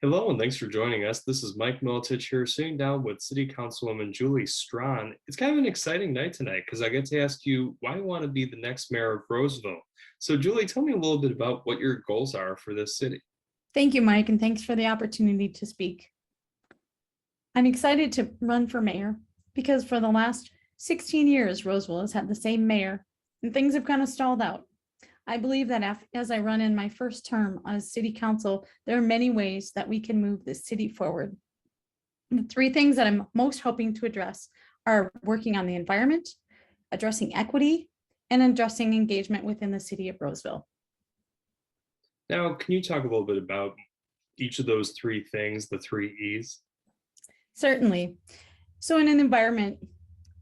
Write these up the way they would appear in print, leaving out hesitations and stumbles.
Hello, and thanks for joining us. This is Mike Miletich here, sitting down with City Councilwoman Julie Strahan. It's kind of an exciting night tonight because I get to ask you why you want to be the next mayor of Roseville. So, Julie, tell me a little bit about what your goals are for this city. Thank you, Mike, and thanks for the opportunity to speak. I'm excited to run for mayor because for the last 16 years, Roseville has had the same mayor and things have kind of stalled out. I believe that as I run in my first term as city council, there are many ways that we can move this city forward. The three things that I'm most hoping to address are working on the environment, addressing equity, and addressing engagement within the city of Roseville. Now, can you talk a little bit about each of those three things, the three E's? Certainly. So in an environment,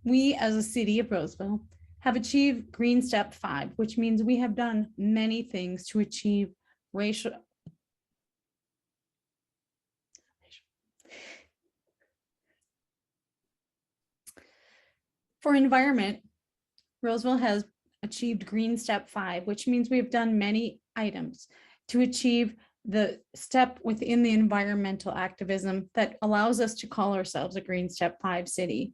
we as a city of Roseville have achieved Green Step 5, which means we have done many things to achieve racial. For environment, Roseville has achieved Green Step 5, which means we have done many items to achieve the step within the environmental activism that allows us to call ourselves a Green Step 5 city.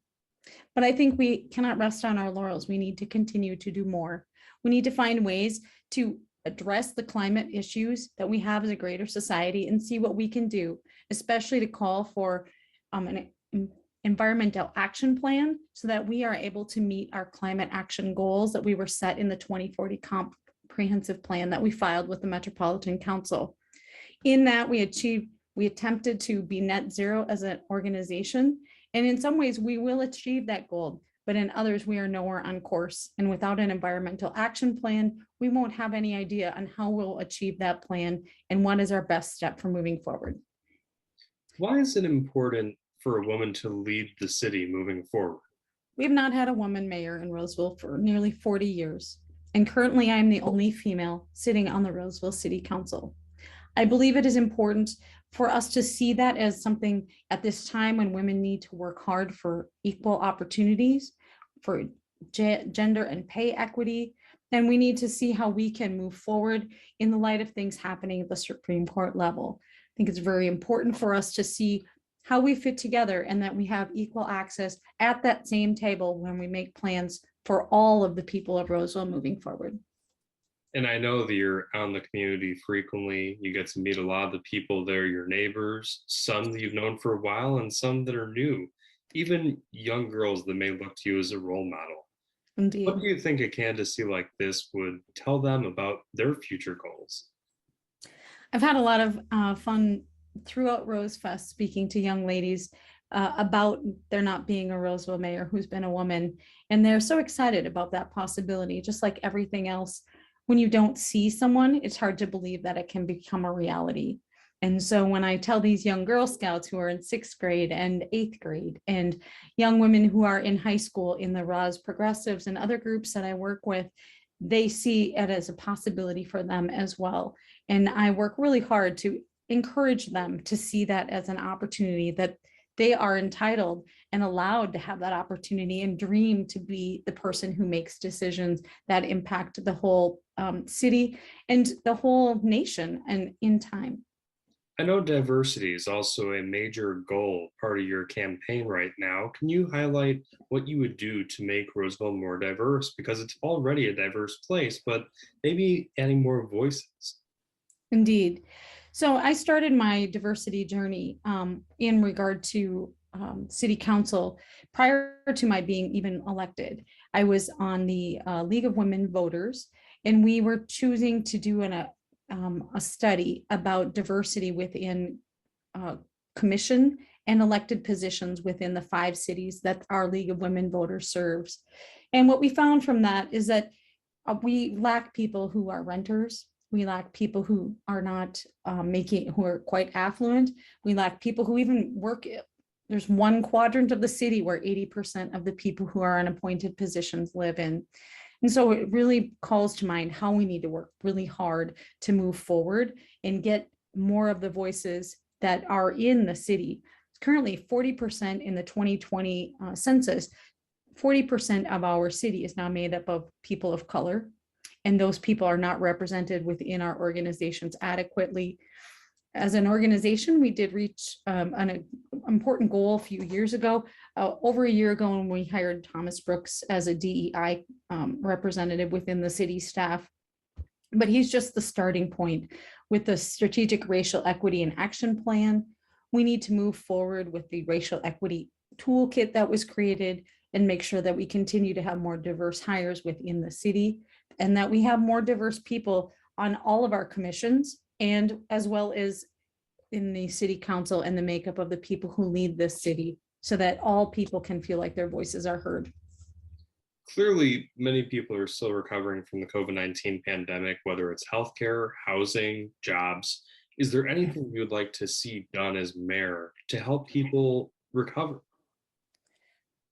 But I think we cannot rest on our laurels. We need to continue to do more. We need to find ways to address the climate issues that we have as a greater society and see what we can do, especially to call for an environmental action plan so that we are able to meet our climate action goals that we were set in the 2040 comprehensive plan that we filed with the Metropolitan Council. In that, we attempted to be net zero as an organization. And in some ways, we will achieve that goal, but in others, we are nowhere on course. And without an environmental action plan, we won't have any idea on how we'll achieve that plan and what is our best step for moving forward. Why is it important for a woman to lead the city moving forward? We've not had a woman mayor in Roseville for nearly 40 years. And currently, I am the only female sitting on the Roseville City Council. I believe it is important for us to see that as something at this time when women need to work hard for equal opportunities, for gender and pay equity. And we need to see how we can move forward in the light of things happening at the Supreme Court level. I think it's very important for us to see how we fit together and that we have equal access at that same table when we make plans for all of the people of Roseville moving forward. And I know that you're out in the community frequently. You get to meet a lot of the people there, your neighbors, some that you've known for a while and some that are new, even young girls that may look to you as a role model. What Indeed. do you think a candidacy like this would tell them about their future goals? I've had a lot of fun throughout Rose Fest speaking to young ladies about there not being a Roseville mayor who's been a woman. And they're so excited about that possibility, just like everything else. When you don't see someone, it's hard to believe that it can become a reality. And so when I tell these young Girl Scouts who are in 6th grade and 8th grade and young women who are in high school in the Ros Progressives and other groups that I work with, they see it as a possibility for them as well. And I work really hard to encourage them to see that as an opportunity that they are entitled and allowed to have that opportunity and dream to be the person who makes decisions that impact the whole city and the whole nation and in time. I know diversity is also a major goal, part of your campaign right now. Can you highlight what you would do to make Roseville more diverse? Because it's already a diverse place, but maybe adding more voices. Indeed. So I started my diversity journey in regard to city council prior to my being even elected. I was on the League of Women Voters, and we were choosing to do a study about diversity within commission and elected positions within the 5 cities that our League of Women Voters serves. And what we found from that is that we lack people who are renters. We lack people who are not who are quite affluent. We lack people who even work. There's one quadrant of the city where 80% of the people who are in appointed positions live in. And so it really calls to mind how we need to work really hard to move forward and get more of the voices that are in the city. Currently 40% in the 2020 census, 40% of our city is now made up of people of color. And those people are not represented within our organizations adequately. as an organization, we did reach an important goal a few years ago, over a year ago, when we hired Thomas Brooks as a DEI representative within the city staff. But he's just the starting point with the strategic racial equity and action plan. We need to move forward with the racial equity toolkit that was created and make sure that we continue to have more diverse hires within the city, and that we have more diverse people on all of our commissions, and as well as in the city council and the makeup of the people who lead this city, so that all people can feel like their voices are heard. Clearly, many people are still recovering from the COVID-19 pandemic, whether it's healthcare, housing, jobs. Is there anything you would like to see done as mayor to help people recover?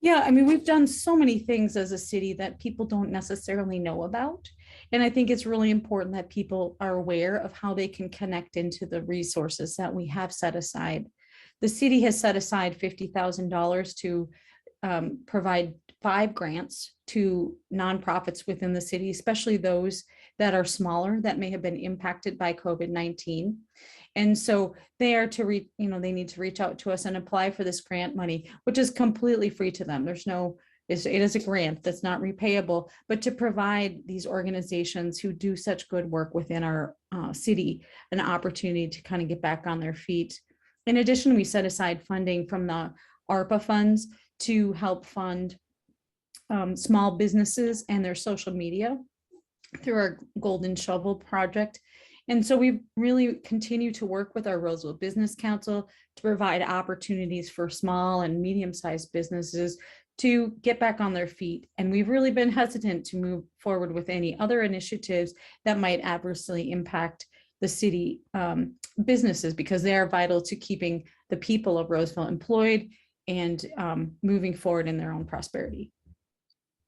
Yeah, I mean, we've done so many things as a city that people don't necessarily know about. And I think it's really important that people are aware of how they can connect into the resources that we have set aside. The city has set aside $50,000 to provide 5 grants to nonprofits within the city, especially those that are smaller that may have been impacted by COVID-19. And so they are to they need to reach out to us and apply for this grant money, which is completely free to them. There's no, it is a grant that's not repayable, but to provide these organizations who do such good work within our city an opportunity to kind of get back on their feet. In addition, we set aside funding from the ARPA funds to help fund small businesses and their social media through our Golden Shovel project. And so we really continue to work with our Roseville Business Council to provide opportunities for small and medium-sized businesses to get back on their feet. And we've really been hesitant to move forward with any other initiatives that might adversely impact the city businesses, because they are vital to keeping the people of Roseville employed and moving forward in their own prosperity.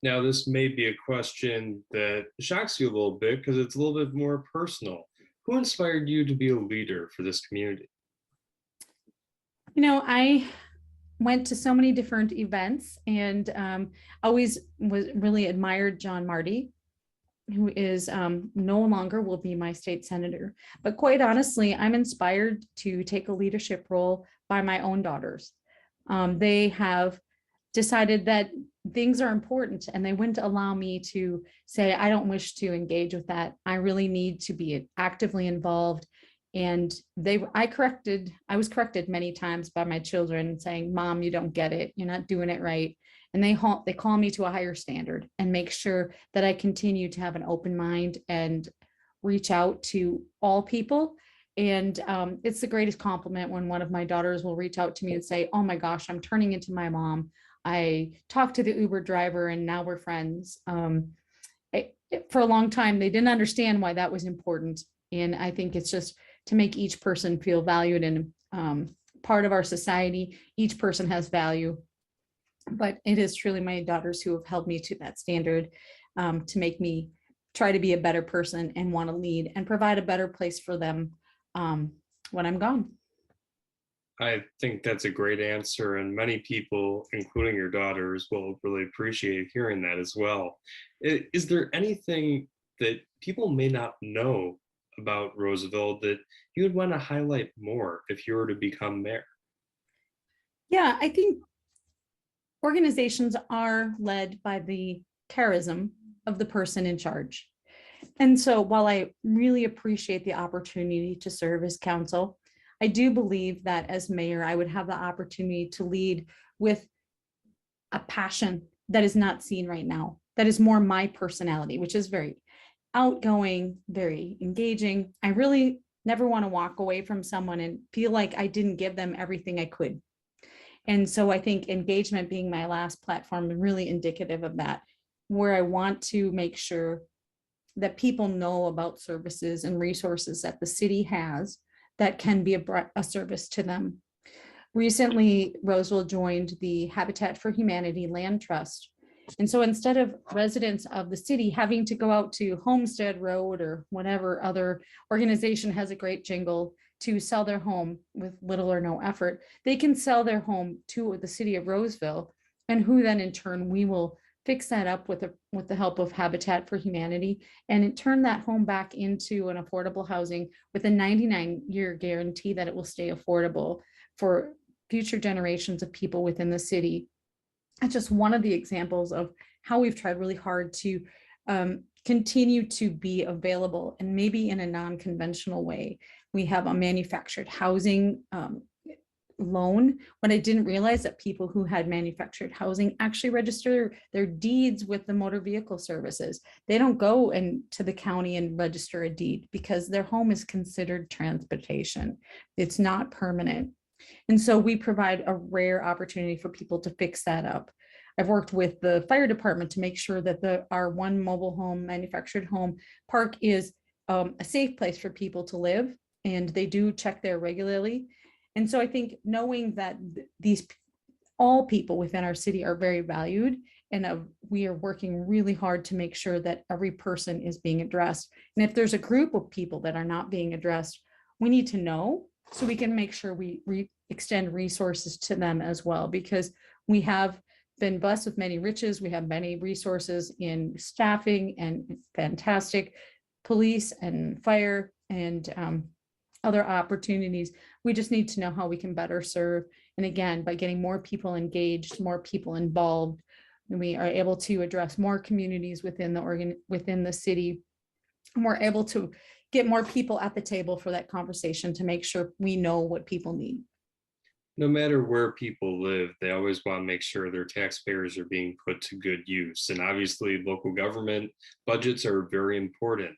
Now, this may be a question that shocks you a little bit because it's a little bit more personal. Who inspired you to be a leader for this community? I went to so many different events, and always was really admired John Marty, who is no longer will be my state senator. But quite honestly, I'm inspired to take a leadership role by my own daughters. They have decided that things are important, and they wouldn't allow me to say, I don't wish to engage with that. I really need to be actively involved. And I was corrected many times by my children saying, Mom, you don't get it. You're not doing it right. And they call me to a higher standard and make sure that I continue to have an open mind and reach out to all people. And it's the greatest compliment when one of my daughters will reach out to me and say, oh my gosh, I'm turning into my mom. I talked to the Uber driver and now we're friends. For a long time, they didn't understand why that was important. And I think it's just to make each person feel valued and part of our society. Each person has value, but it is truly my daughters who have held me to that standard, to make me try to be a better person and want to lead and provide a better place for them when I'm gone. I think that's a great answer, and many people, including your daughters, will really appreciate hearing that as well. Is there anything that people may not know about Roseville that you would want to highlight more if you were to become mayor? Yeah, I think organizations are led by the charism of the person in charge. And so while I really appreciate the opportunity to serve as council, I do believe that as mayor, I would have the opportunity to lead with a passion that is not seen right now, that is more my personality, which is very outgoing, very engaging. I really never want to walk away from someone and feel like I didn't give them everything I could. And so I think engagement being my last platform is really indicative of that, where I want to make sure that people know about services and resources that the city has that can be a service to them. Recently, Roseville joined the Habitat for Humanity Land Trust. And so instead of residents of the city having to go out to Homestead Road or whatever other organization has a great jingle to sell their home with little or no effort, they can sell their home to the city of Roseville, and who then in turn we will fix that up with the help of Habitat for Humanity, and turn that home back into an affordable housing with a 99-year guarantee that it will stay affordable for future generations of people within the city. It's just one of the examples of how we've tried really hard to continue to be available, and maybe in a non-conventional way. We have a manufactured housing loan. What I didn't realize, that people who had manufactured housing actually register their deeds with the motor vehicle services. They don't go to the county and register a deed because their home is considered transportation. It's not permanent. And so we provide a rare opportunity for people to fix that up. I've worked with the fire department to make sure that our one mobile home, manufactured home park is a safe place for people to live, and they do check there regularly. And so I think knowing that all people within our city are very valued, and we are working really hard to make sure that every person is being addressed. And if there's a group of people that are not being addressed, we need to know so we can make sure we extend resources to them as well, because we have been blessed with many riches. We have many resources in staffing and fantastic police and fire and other opportunities. We just need to know how we can better serve. And again, by getting more people engaged, more people involved, we are able to address more communities within the city. And we're able to get more people at the table for that conversation to make sure we know what people need. No matter where people live, they always want to make sure their taxpayers are being put to good use. And obviously, local government budgets are very important.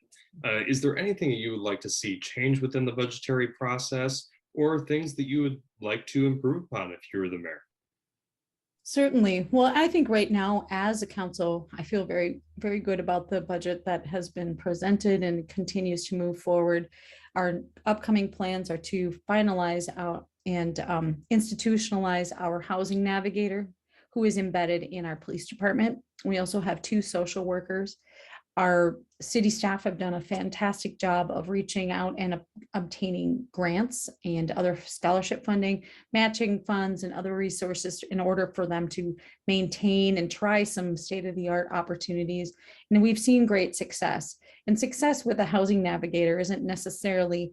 Is there anything that you would like to see change within the budgetary process, or things that you would like to improve upon if you were the mayor? Certainly. Well, I think right now as a council, I feel very, very good about the budget that has been presented and continues to move forward. Our upcoming plans are to finalize out and institutionalize our housing navigator, who is embedded in our police department. We also have 2 social workers. Our city staff have done a fantastic job of reaching out and obtaining grants and other scholarship funding, matching funds, and other resources in order for them to maintain and try some state-of-the-art opportunities. And we've seen great success. And success with a housing navigator isn't necessarily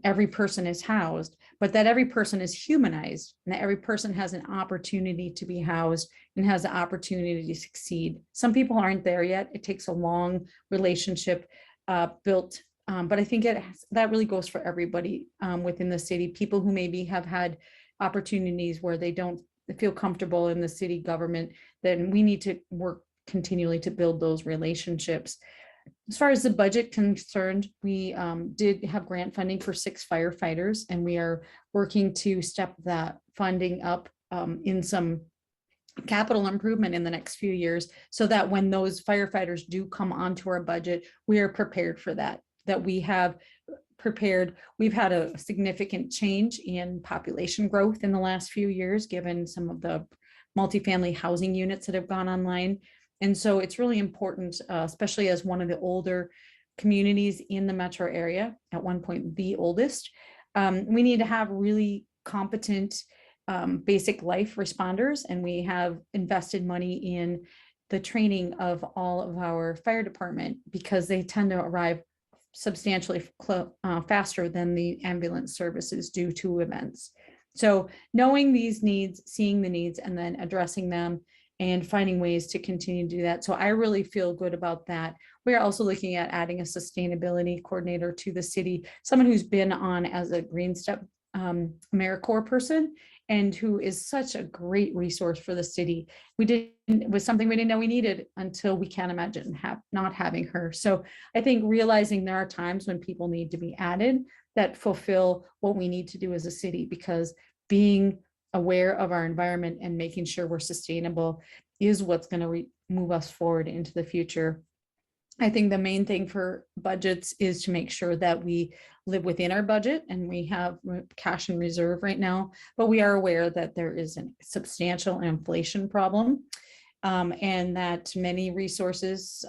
every person is housed, but that every person is humanized, and that every person has an opportunity to be housed and has the opportunity to succeed. Some people aren't there yet. It takes a long relationship built, but I think that really goes for everybody within the city. People who maybe have had opportunities where they don't feel comfortable in the city government, then we need to work continually to build those relationships. As far as the budget concerned, we did have grant funding for 6 firefighters, and we are working to step that funding up in some capital improvement in the next few years, so that when those firefighters do come onto our budget, we are prepared for that we have prepared. We've had a significant change in population growth in the last few years, given some of the multifamily housing units that have gone online. And so it's really important, especially as one of the older communities in the metro area, at one point the oldest, we need to have really competent basic life responders. And we have invested money in the training of all of our fire department, because they tend to arrive substantially faster than the ambulance services due to events. So knowing these needs, seeing the needs, and then addressing them and finding ways to continue to do that. So I really feel good about that. We are also looking at adding a sustainability coordinator to the city, someone who's been on as a Green Step AmeriCorps person, and who is such a great resource for the city. It was something we didn't know we needed until we can't imagine not having her. So I think realizing there are times when people need to be added that fulfill what we need to do as a city, because being aware of our environment and making sure we're sustainable is what's going to move us forward into the future. I think the main thing for budgets is to make sure that we live within our budget, and we have cash in reserve right now, but we are aware that there is a substantial inflation problem, and that many resources,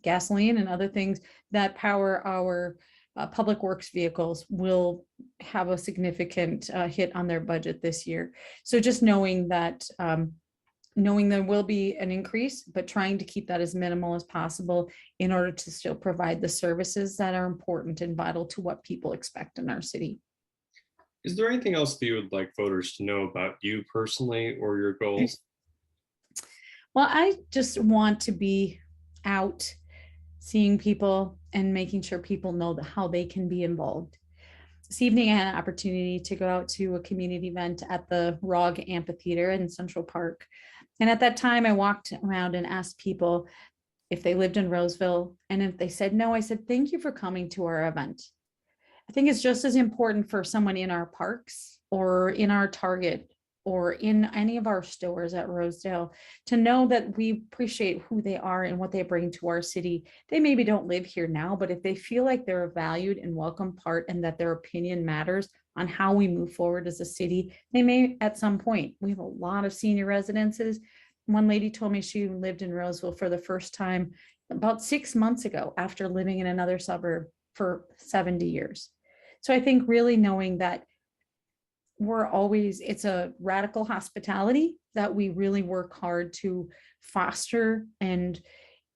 gasoline and other things that power our public works vehicles will have a significant hit on their budget this year. So just knowing that knowing there will be an increase, but trying to keep that as minimal as possible in order to still provide the services that are important and vital to what people expect in our city. Is there anything else that you would like voters to know about you personally or your goals? Well, I just want to be out seeing people and making sure people know how they can be involved. This evening, I had an opportunity to go out to a community event at the ROG Amphitheater in Central Park. And at that time, I walked around and asked people if they lived in Roseville. And if they said no, I said, thank you for coming to our event. I think it's just as important for someone in our parks or in our Target or in any of our stores at Rosedale to know that we appreciate who they are and what they bring to our city. They maybe don't live here now, but if they feel like they're a valued and welcome part and that their opinion matters on how we move forward as a city, they may at some point. We have a lot of senior residences. One lady told me she lived in Roseville for the first time about 6 months ago after living in another suburb for 70 years. So I think really knowing that it's a radical hospitality that we really work hard to foster. And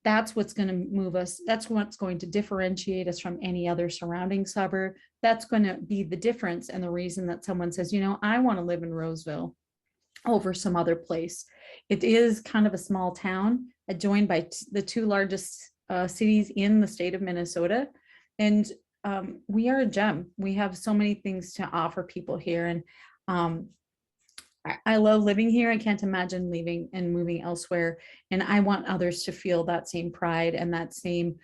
that's what's going to move us. That's what's going to differentiate us from any other surrounding suburb. That's going to be the difference. And the reason that someone says, I want to live in Roseville over some other place. It is kind of a small town adjoined by the two largest cities in the state of Minnesota. And we are a gem. We have so many things to offer people here. And I love living here. I can't imagine leaving and moving elsewhere. And I want others to feel that same pride and that same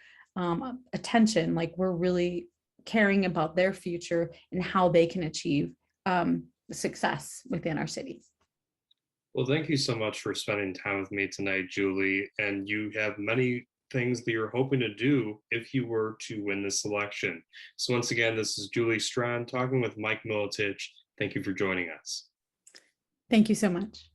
attention. Like we're really caring about their future and how they can achieve success within our city. Well, thank you so much for spending time with me tonight, Julie. And you have many things that you're hoping to do if you were to win this election. So once again, this is Julie Strahan talking with Mike Miletich. Thank you for joining us. Thank you so much.